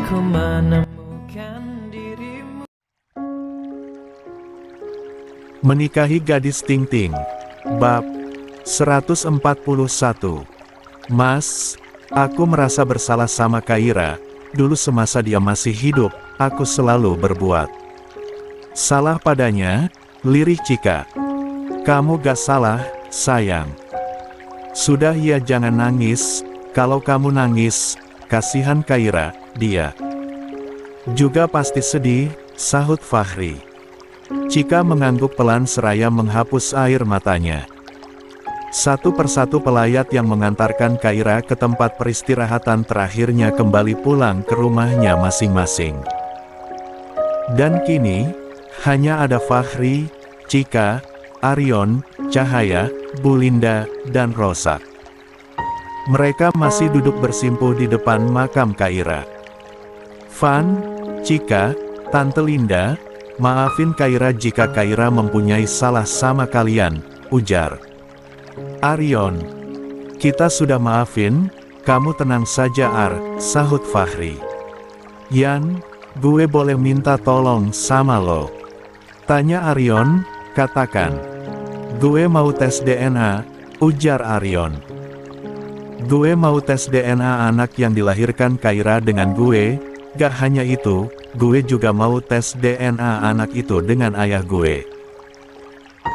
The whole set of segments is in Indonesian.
Ku menemukan dirimu. Menikahi gadis Ting-Ting. Bab 141. Mas, aku merasa bersalah sama Kaira. Dulu semasa dia masih hidup, aku selalu berbuat salah padanya. Lirih Chika. Kamu gak salah, sayang. Sudah ya, jangan nangis. Kalau kamu nangis, kasihan Kaira, dia juga pasti sedih, sahut Fahri. Chika mengangguk pelan seraya menghapus air matanya. Satu persatu pelayat yang mengantarkan Kaira ke tempat peristirahatan terakhirnya kembali pulang ke rumahnya masing-masing. Dan kini, hanya ada Fahri, Chika, Aryon, Cahaya, Bulinda, dan Rosak. Mereka masih duduk bersimpuh di depan makam Kaira. Van, Chika, Tante Linda, maafin Kaira jika Kaira mempunyai salah sama kalian, ujar Aryon. Kita sudah maafin, kamu tenang saja sahut Fahri. Yan, gue boleh minta tolong sama lo? Tanya Aryon. Katakan. Gue mau tes DNA, ujar Aryon. Gue mau tes DNA anak yang dilahirkan Kaira dengan gue. Gak hanya itu, gue juga mau tes DNA anak itu dengan ayah gue.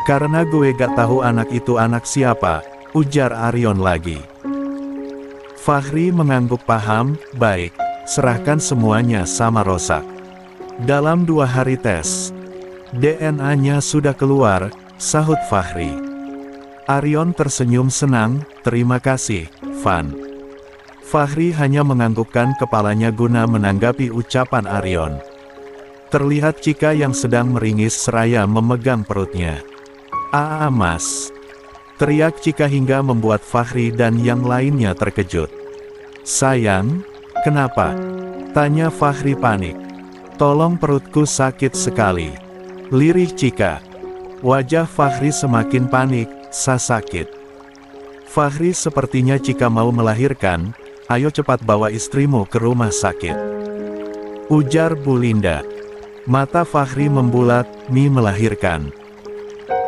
Karena gue gak tahu anak itu anak siapa, ujar Aryon lagi. Fahri mengangguk paham. Baik, serahkan semuanya sama Rosak. Dalam 2 hari tes, DNA-nya sudah keluar, sahut Fahri. Aryon tersenyum senang. Terima kasih, Van. Fahri hanya menganggukkan kepalanya guna menanggapi ucapan Aryon. Terlihat Chika yang sedang meringis seraya memegang perutnya. Mas, teriak Chika hingga membuat Fahri dan yang lainnya terkejut. Sayang, kenapa? Tanya Fahri panik. Tolong, perutku sakit sekali. Lirih Chika. Wajah Fahri semakin panik. Sakit. Fahri, sepertinya Chika mau melahirkan. Ayo cepat bawa istrimu ke rumah sakit, ujar Bulinda. Mata Fahri membulat. Melahirkan.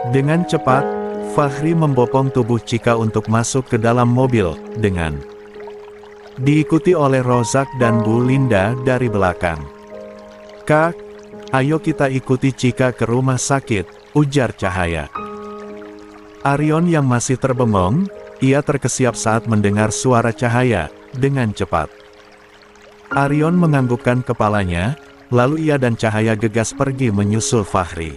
Dengan cepat, Fahri membopong tubuh Chika untuk masuk ke dalam mobil, dengan diikuti oleh Rozak dan Bulinda dari belakang. Kak, ayo kita ikuti Chika ke rumah sakit, ujar Cahaya. Aryon yang masih terbengong, ia terkesiap saat mendengar suara Cahaya. Dengan cepat, Aryon menganggukkan kepalanya, lalu ia dan Cahaya gegas pergi menyusul Fahri.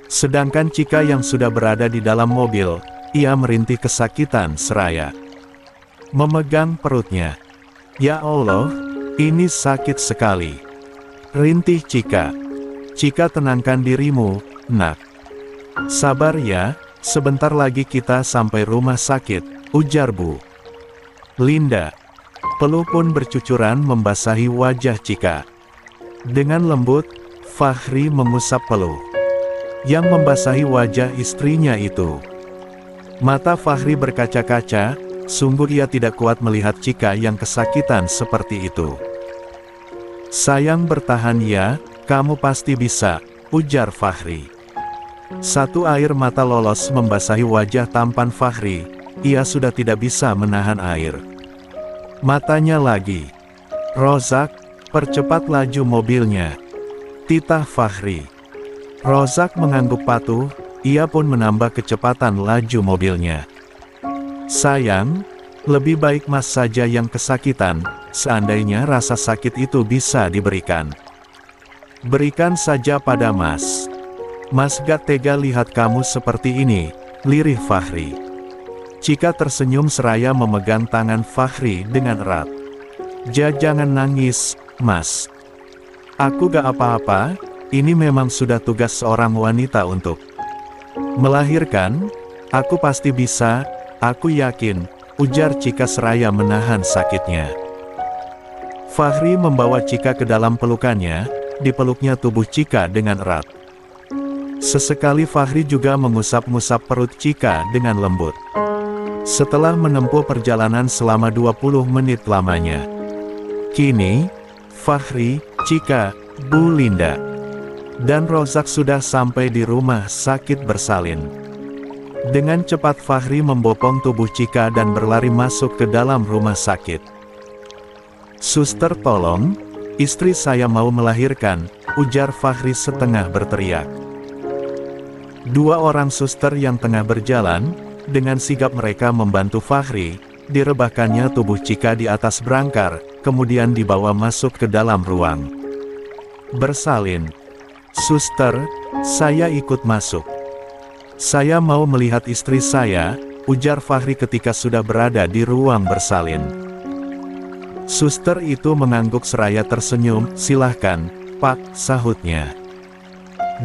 Sedangkan Chika yang sudah berada di dalam mobil, ia merintih kesakitan seraya memegang perutnya. Ya Allah, ini sakit sekali, rintih Chika. Chika, tenangkan dirimu, nak. Sabar ya, sebentar lagi kita sampai rumah sakit, ujar Bu Linda. Peluh pun bercucuran membasahi wajah Chika. Dengan lembut, Fahri mengusap peluh yang membasahi wajah istrinya itu. Mata Fahri berkaca-kaca, sungguh ia tidak kuat melihat Chika yang kesakitan seperti itu. Sayang, bertahan ya, kamu pasti bisa, ujar Fahri. Satu air mata lolos membasahi wajah tampan Fahri. Ia sudah tidak bisa menahan air matanya lagi. Rozak, percepat laju mobilnya, titah Fahri. Rozak mengangguk patuh, ia pun menambah kecepatan laju mobilnya. Sayang, lebih baik Mas saja yang kesakitan, seandainya rasa sakit itu bisa diberikan. Berikan saja pada Mas. Mas gak tega lihat kamu seperti ini, lirih Fahri. Chika tersenyum seraya memegang tangan Fahri dengan erat. Jangan nangis, Mas. Aku gak apa-apa, ini memang sudah tugas seorang wanita untuk melahirkan. Aku pasti bisa, aku yakin, ujar Chika seraya menahan sakitnya. Fahri membawa Chika ke dalam pelukannya, dipeluknya tubuh Chika dengan erat. Sesekali Fahri juga mengusap-ngusap perut Chika dengan lembut. Setelah menempuh perjalanan selama 20 menit lamanya, kini, Fahri, Cika, Bu Linda, dan Rozak sudah sampai di rumah sakit bersalin. Dengan cepat Fahri membopong tubuh Cika dan berlari masuk ke dalam rumah sakit. "Suster tolong, istri saya mau melahirkan," ujar Fahri setengah berteriak. Dua orang suster yang tengah berjalan, dengan sigap mereka membantu Fahri, direbahkannya tubuh Cika di atas brangkar, kemudian dibawa masuk ke dalam ruang bersalin. "Suster, saya ikut masuk. Saya mau melihat istri saya," ujar Fahri ketika sudah berada di ruang bersalin. Suster itu mengangguk seraya tersenyum. "Silahkan, Pak," sahutnya.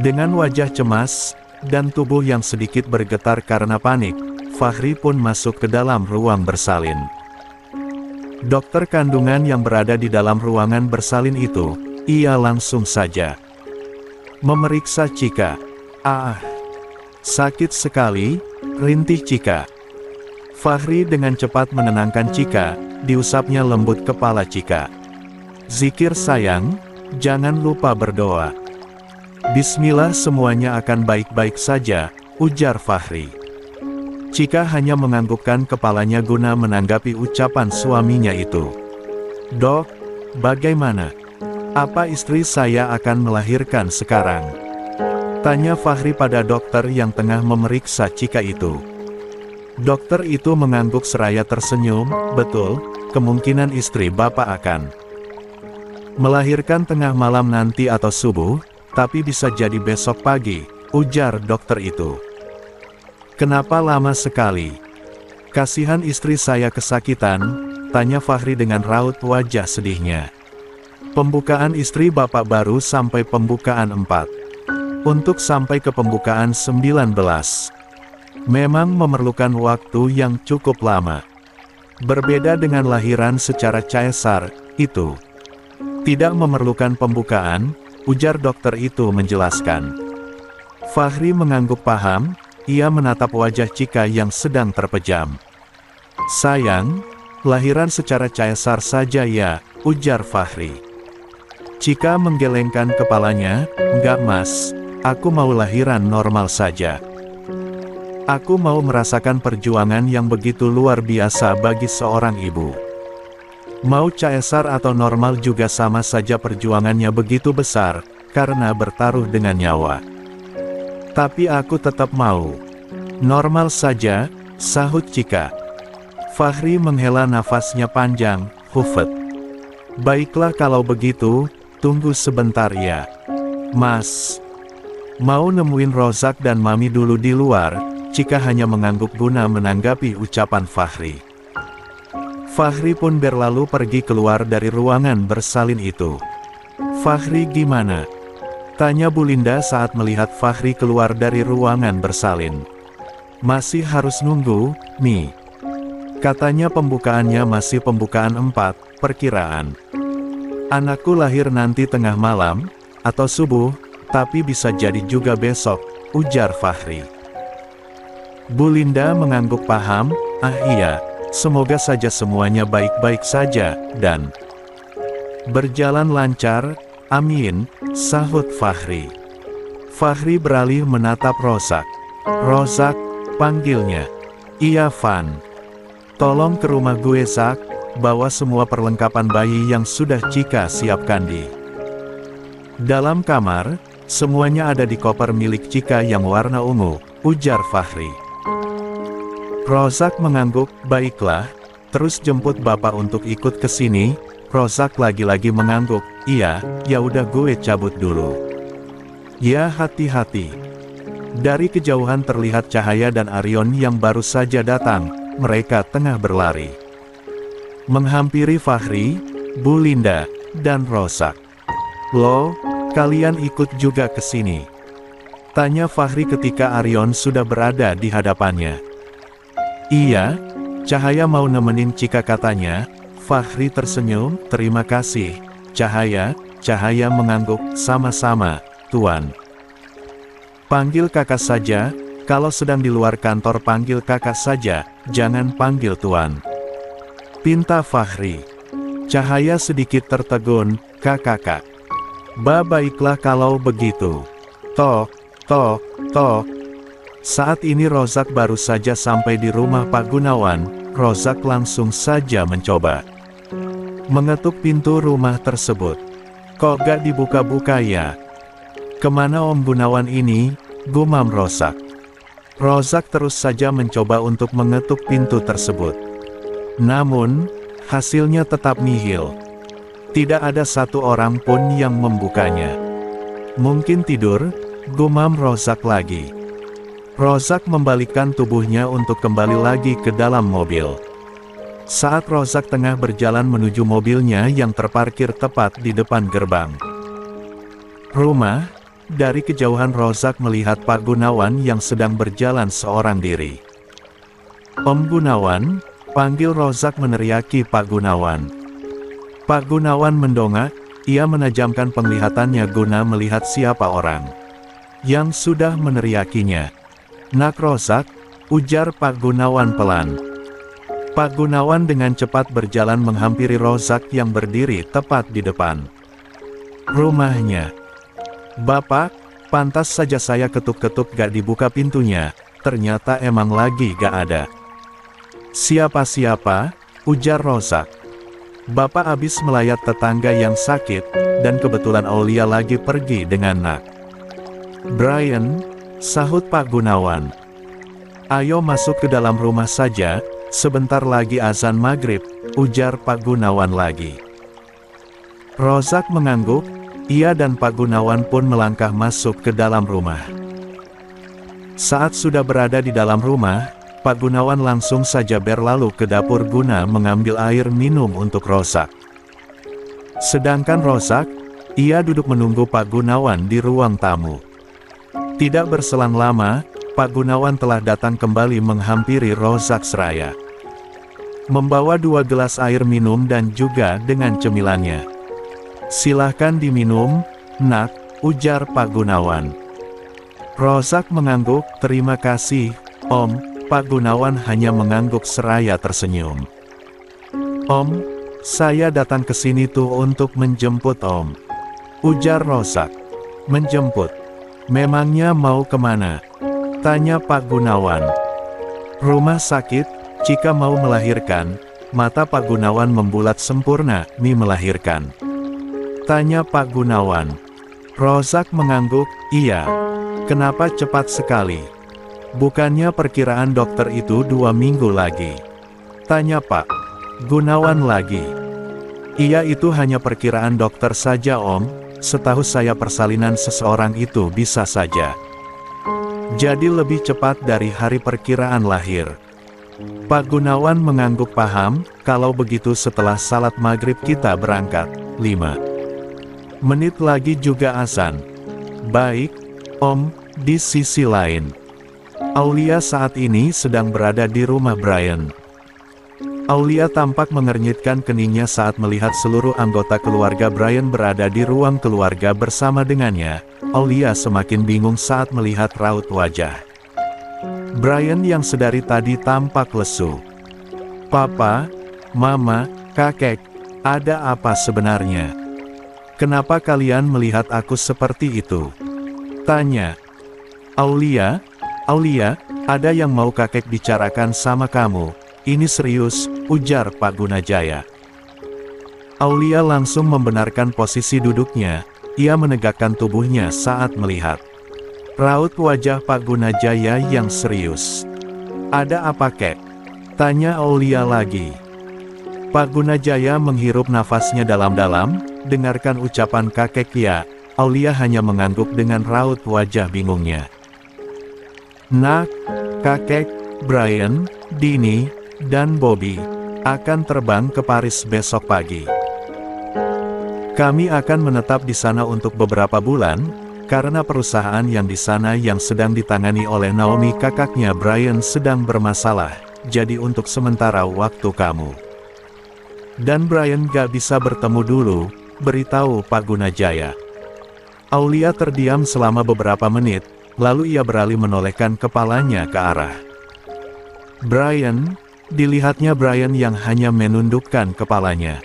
Dengan wajah cemas, dan tubuh yang sedikit bergetar karena panik, Fahri pun masuk ke dalam ruang bersalin. Dokter kandungan yang berada di dalam ruangan bersalin itu, ia langsung saja memeriksa Cika. "Ah, sakit sekali," rintih Cika. Fahri dengan cepat menenangkan Cika, diusapnya lembut kepala Cika. "Zikir sayang, jangan lupa berdoa. Bismillah, semuanya akan baik-baik saja," ujar Fahri. Cika hanya menganggukkan kepalanya guna menanggapi ucapan suaminya itu. "Dok, bagaimana? Apa istri saya akan melahirkan sekarang?" tanya Fahri pada dokter yang tengah memeriksa Cika itu. Dokter itu mengangguk seraya tersenyum. "Betul, kemungkinan istri Bapak akan melahirkan tengah malam nanti atau subuh, tapi bisa jadi besok pagi," ujar dokter itu. "Kenapa lama sekali? Kasihan istri saya kesakitan," tanya Fahri dengan raut wajah sedihnya. "Pembukaan istri Bapak baru sampai pembukaan 4. Untuk sampai ke pembukaan 19. Memang memerlukan waktu yang cukup lama. Berbeda dengan lahiran secara caesar, itu tidak memerlukan pembukaan," ujar dokter itu menjelaskan. Fahri mengangguk paham, ia menatap wajah Cika yang sedang terpejam. "Sayang, lahiran secara caesar saja ya," ujar Fahri. Cika menggelengkan kepalanya. "Enggak Mas, aku mau lahiran normal saja. Aku mau merasakan perjuangan yang begitu luar biasa bagi seorang ibu. Mau caesar atau normal juga sama saja perjuangannya begitu besar, karena bertaruh dengan nyawa. Tapi aku tetap mau normal saja," sahut Cika. Fahri menghela nafasnya panjang. "Hufet. Baiklah kalau begitu, tunggu sebentar ya. Mas, mau nemuin Rozak dan Mami dulu di luar." Cika hanya mengangguk guna menanggapi ucapan Fahri. Fahri pun berlalu pergi keluar dari ruangan bersalin itu. "Fahri gimana?" tanya Bu Linda saat melihat Fahri keluar dari ruangan bersalin. "Masih harus nunggu, Mi. Katanya pembukaannya masih pembukaan 4, perkiraan. Anakku lahir nanti tengah malam, atau subuh, tapi bisa jadi juga besok," ujar Fahri. Bu Linda mengangguk paham. "Ah iya, semoga saja semuanya baik-baik saja, dan berjalan lancar, amin," sahut Fahri. Fahri beralih menatap Rozak. "Rozak," panggilnya. "Iya Van. Tolong ke rumah gue Zak, bawa semua perlengkapan bayi yang sudah Cika siapkan di dalam kamar, semuanya ada di koper milik Cika yang warna ungu," ujar Fahri. Rozak mengangguk. "Baiklah, terus jemput Bapak untuk ikut ke sini." Rozak lagi-lagi mengangguk. "Iya, ya udah gue cabut dulu." "Ya hati-hati." Dari kejauhan terlihat Cahaya dan Aryon yang baru saja datang, mereka tengah berlari menghampiri Fahri, Bu Linda, dan Rozak. "Loh, kalian ikut juga ke sini?" tanya Fahri ketika Aryon sudah berada di hadapannya. "Iya, Cahaya mau nemenin Cika katanya." Fahri tersenyum. "Terima kasih, Cahaya." Cahaya mengangguk. "Sama-sama, Tuan. Panggil kakak saja, kalau sedang di luar kantor panggil kakak saja, jangan panggil Tuan," pinta Fahri. Cahaya sedikit tertegun, kakak. Baiklah kalau begitu. Toh. Saat ini Rozak baru saja sampai di rumah Pak Gunawan. Rozak langsung saja mencoba mengetuk pintu rumah tersebut. Kok gak dibuka-buka ya? Kemana Om Gunawan ini? Gumam Rozak. Rozak terus saja mencoba untuk mengetuk pintu tersebut. Namun, hasilnya tetap nihil. Tidak ada satu orang pun yang membukanya. Mungkin tidur, gumam Rozak lagi. Rozak membalikkan tubuhnya untuk kembali lagi ke dalam mobil. Saat Rozak tengah berjalan menuju mobilnya yang terparkir tepat di depan gerbang rumah, dari kejauhan Rozak melihat Pak Gunawan yang sedang berjalan seorang diri. Om Gunawan, panggil Rozak meneriaki Pak Gunawan. Pak Gunawan mendongak, ia menajamkan penglihatannya guna melihat siapa orang yang sudah meneriakinya. Nak Rozak, ujar Pak Gunawan pelan. Pak Gunawan dengan cepat berjalan menghampiri Rozak yang berdiri tepat di depan rumahnya. Bapak, pantas saja saya ketuk-ketuk gak dibuka pintunya, ternyata emang lagi gak ada siapa-siapa, ujar Rozak. Bapak habis melayat tetangga yang sakit, dan kebetulan Aulia lagi pergi dengan Nak Brian, sahut Pak Gunawan. Ayo masuk ke dalam rumah saja, sebentar lagi azan maghrib, ujar Pak Gunawan lagi. Rozak mengangguk, ia dan Pak Gunawan pun melangkah masuk ke dalam rumah. Saat sudah berada di dalam rumah, Pak Gunawan langsung saja berlalu ke dapur guna mengambil air minum untuk Rozak. Sedangkan Rozak, ia duduk menunggu Pak Gunawan di ruang tamu. Tidak berselang lama, Pak Gunawan telah datang kembali menghampiri Rozak seraya membawa 2 gelas air minum dan juga dengan cemilannya. Silahkan diminum, Nak, ujar Pak Gunawan. Rozak mengangguk, terima kasih, Om. Pak Gunawan hanya mengangguk seraya tersenyum. Om, saya datang ke sini tuh untuk menjemput Om, ujar Rozak. Menjemput? Memangnya mau kemana? Tanya Pak Gunawan. Rumah sakit, jika mau melahirkan. Mata Pak Gunawan membulat sempurna, melahirkan. Tanya Pak Gunawan. Rozak mengangguk, iya. Kenapa cepat sekali? Bukannya perkiraan dokter itu 2 minggu lagi? Tanya Pak Gunawan lagi. Iya, itu hanya perkiraan dokter saja Om. Setahu saya persalinan seseorang itu bisa saja jadi lebih cepat dari hari perkiraan lahir. Pak Gunawan mengangguk paham, kalau begitu setelah salat maghrib kita berangkat. 5 menit lagi juga azan. Baik, Om. Di sisi lain, Aulia saat ini sedang berada di rumah Brian. Aulia tampak mengernyitkan keningnya saat melihat seluruh anggota keluarga Brian berada di ruang keluarga bersama dengannya. Aulia semakin bingung saat melihat raut wajah Brian yang sedari tadi tampak lesu. Papa, Mama, Kakek, ada apa sebenarnya? Kenapa kalian melihat aku seperti itu? Tanya Aulia. Aulia, ada yang mau kakek bicarakan sama kamu. Ini serius, ujar Pak Gunajaya. Aulia langsung membenarkan posisi duduknya. Ia menegakkan tubuhnya saat melihat raut wajah Pak Gunajaya yang serius. Ada apa kek? Tanya Aulia lagi. Pak Gunajaya menghirup nafasnya dalam-dalam, dengarkan ucapan kakek ya. Aulia hanya mengangguk dengan raut wajah bingungnya. Nak, kakek, Brian, Dini, dan Bobby akan terbang ke Paris besok pagi. Kami akan menetap di sana untuk beberapa bulan, karena perusahaan yang di sana yang sedang ditangani oleh Naomi kakaknya Brian sedang bermasalah, jadi untuk sementara waktu kamu dan Brian gak bisa bertemu dulu, beritahu Pak Gunajaya. Aulia terdiam selama beberapa menit, lalu ia beralih menolehkan kepalanya ke arah Brian. Dilihatnya Brian yang hanya menundukkan kepalanya.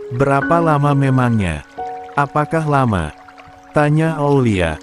Berapa lama memangnya? Apakah lama? Tanya Aulia.